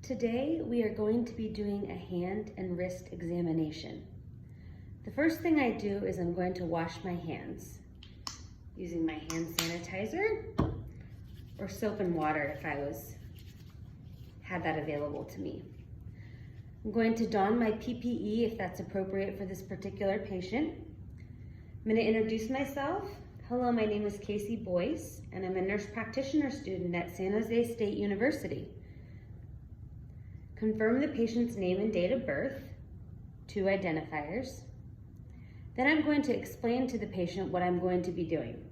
Today we are going to be doing a hand and wrist examination. The first thing I do is I'm going to wash my hands using my hand sanitizer or soap and water if I had that available to me. I'm going to don my PPE if that's appropriate for this particular patient. I'm going to introduce myself. Hello, my name is Boyce, and I'm a nurse practitioner student at San Jose State University. Confirm the patient's name and date of birth, 2 identifiers. Then I'm going to explain to the patient what I'm going to be doing.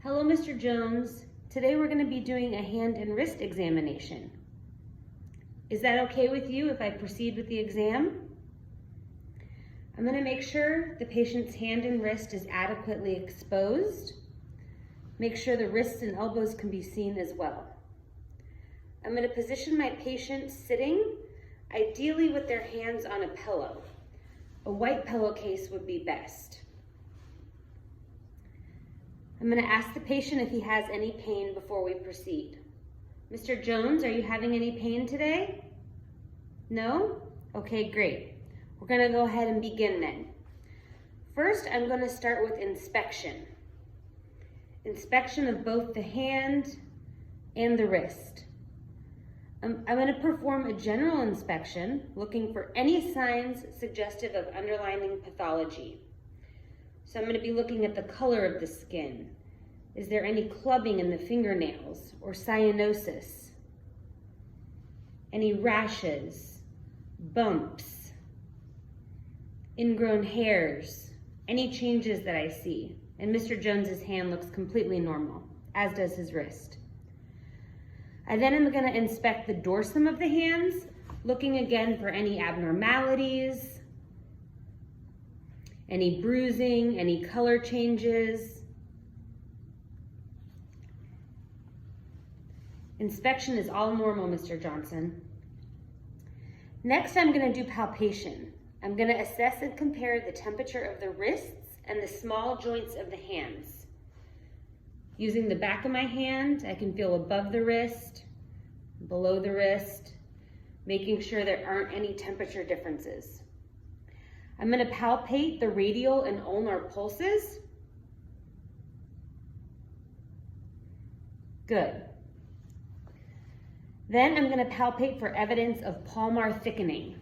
Hello, Mr. Jones. Today we're going to be doing a hand and wrist examination. Is that okay with you if I proceed with the exam? I'm going to make sure the patient's hand and wrist is adequately exposed. Make sure the wrists and elbows can be seen as well. I'm going to position my patient sitting, ideally with their hands on a pillow. A white pillowcase would be best. I'm going to ask the patient if he has any pain before we proceed. Mr. Jones, are you having any pain today? No? Okay, great. We're going to go ahead and begin then. First, I'm going to start with inspection. Inspection of both the hand and the wrist. I'm going to perform a general inspection, looking for any signs suggestive of underlying pathology. So I'm going to be looking at the color of the skin. Is there any clubbing in the fingernails or cyanosis? Any rashes, bumps, ingrown hairs, any changes that I see? And Mr. Jones's hand looks completely normal, as does his wrist. I then am going to inspect the dorsum of the hands, looking again for any abnormalities, any bruising, any color changes. Inspection is all normal, Mr. Johnson. Next, I'm going to do palpation. I'm going to assess and compare the temperature of the wrists and the small joints of the hands. Using the back of my hand, I can feel above the wrist, below the wrist, making sure there aren't any temperature differences. I'm going to palpate the radial and ulnar pulses. Good. Then I'm going to palpate for evidence of palmar thickening.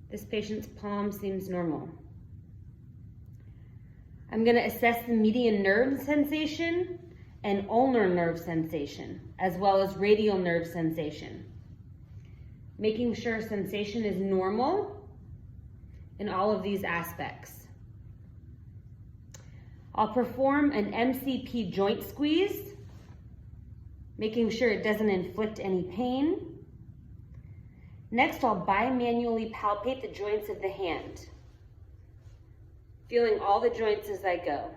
This patient's palm seems normal. I'm going to assess the median nerve sensation and ulnar nerve sensation, as well as radial nerve sensation. Making sure sensation is normal in all of these aspects. I'll perform an MCP joint squeeze, making sure it doesn't inflict any pain. Next, I'll bimanually palpate the joints of the hand, feeling all the joints as I go.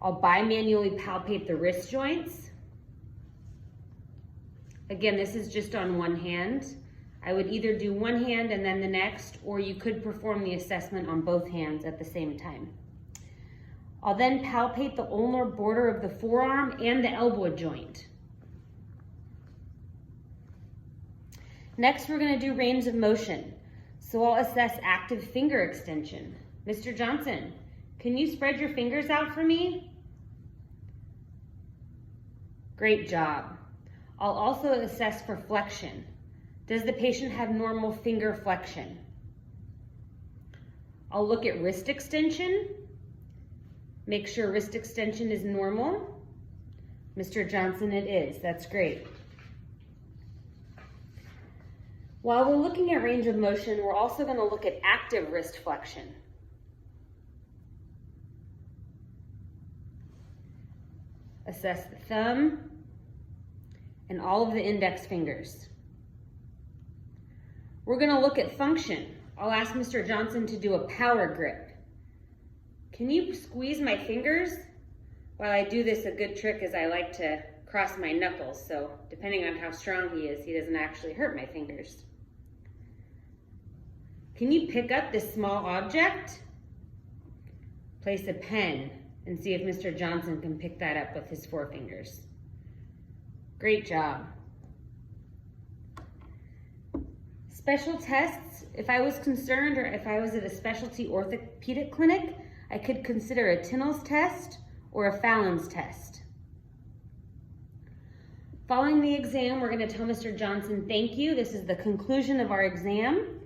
I'll bimanually palpate the wrist joints. Again, this is just on one hand. I would either do one hand and then the next, or you could perform the assessment on both hands at the same time. I'll then palpate the ulnar border of the forearm and the elbow joint. Next, we're going to do range of motion. So I'll assess active finger extension. Mr. Johnson, can you spread your fingers out for me? Great job. I'll also assess for flexion. Does the patient have normal finger flexion? I'll look at wrist extension. Make sure wrist extension is normal. Mr. Johnson, it is. That's great. While we're looking at range of motion, we're also going to look at active wrist flexion. Assess the thumb and all of the index fingers. We're going to look at function. I'll ask Mr. Johnson to do a power grip. Can you squeeze my fingers? While I do this, a good trick is I like to cross my knuckles, so depending on how strong he is, he doesn't actually hurt my fingers. Can you pick up this small object? Place a pen, and see if Mr. Johnson can pick that up with his forefingers. Great job. Special tests, if I was concerned or if I was at a specialty orthopedic clinic, I could consider a Tinnell's test or a Fallon's test. Following the exam, we're going to tell Mr. Johnson, thank you. This is the conclusion of our exam.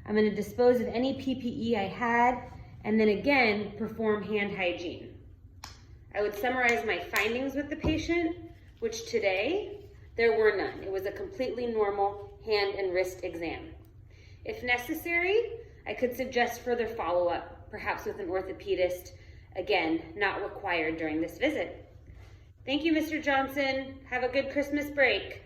I'm going to dispose of any PPE I had, and then again, perform hand hygiene. I would summarize my findings with the patient, which today, there were none. It was a completely normal hand and wrist exam. If necessary, I could suggest further follow-up, perhaps with an orthopedist, again, not required during this visit. Thank you, Mr. Johnson. Have a good Christmas break.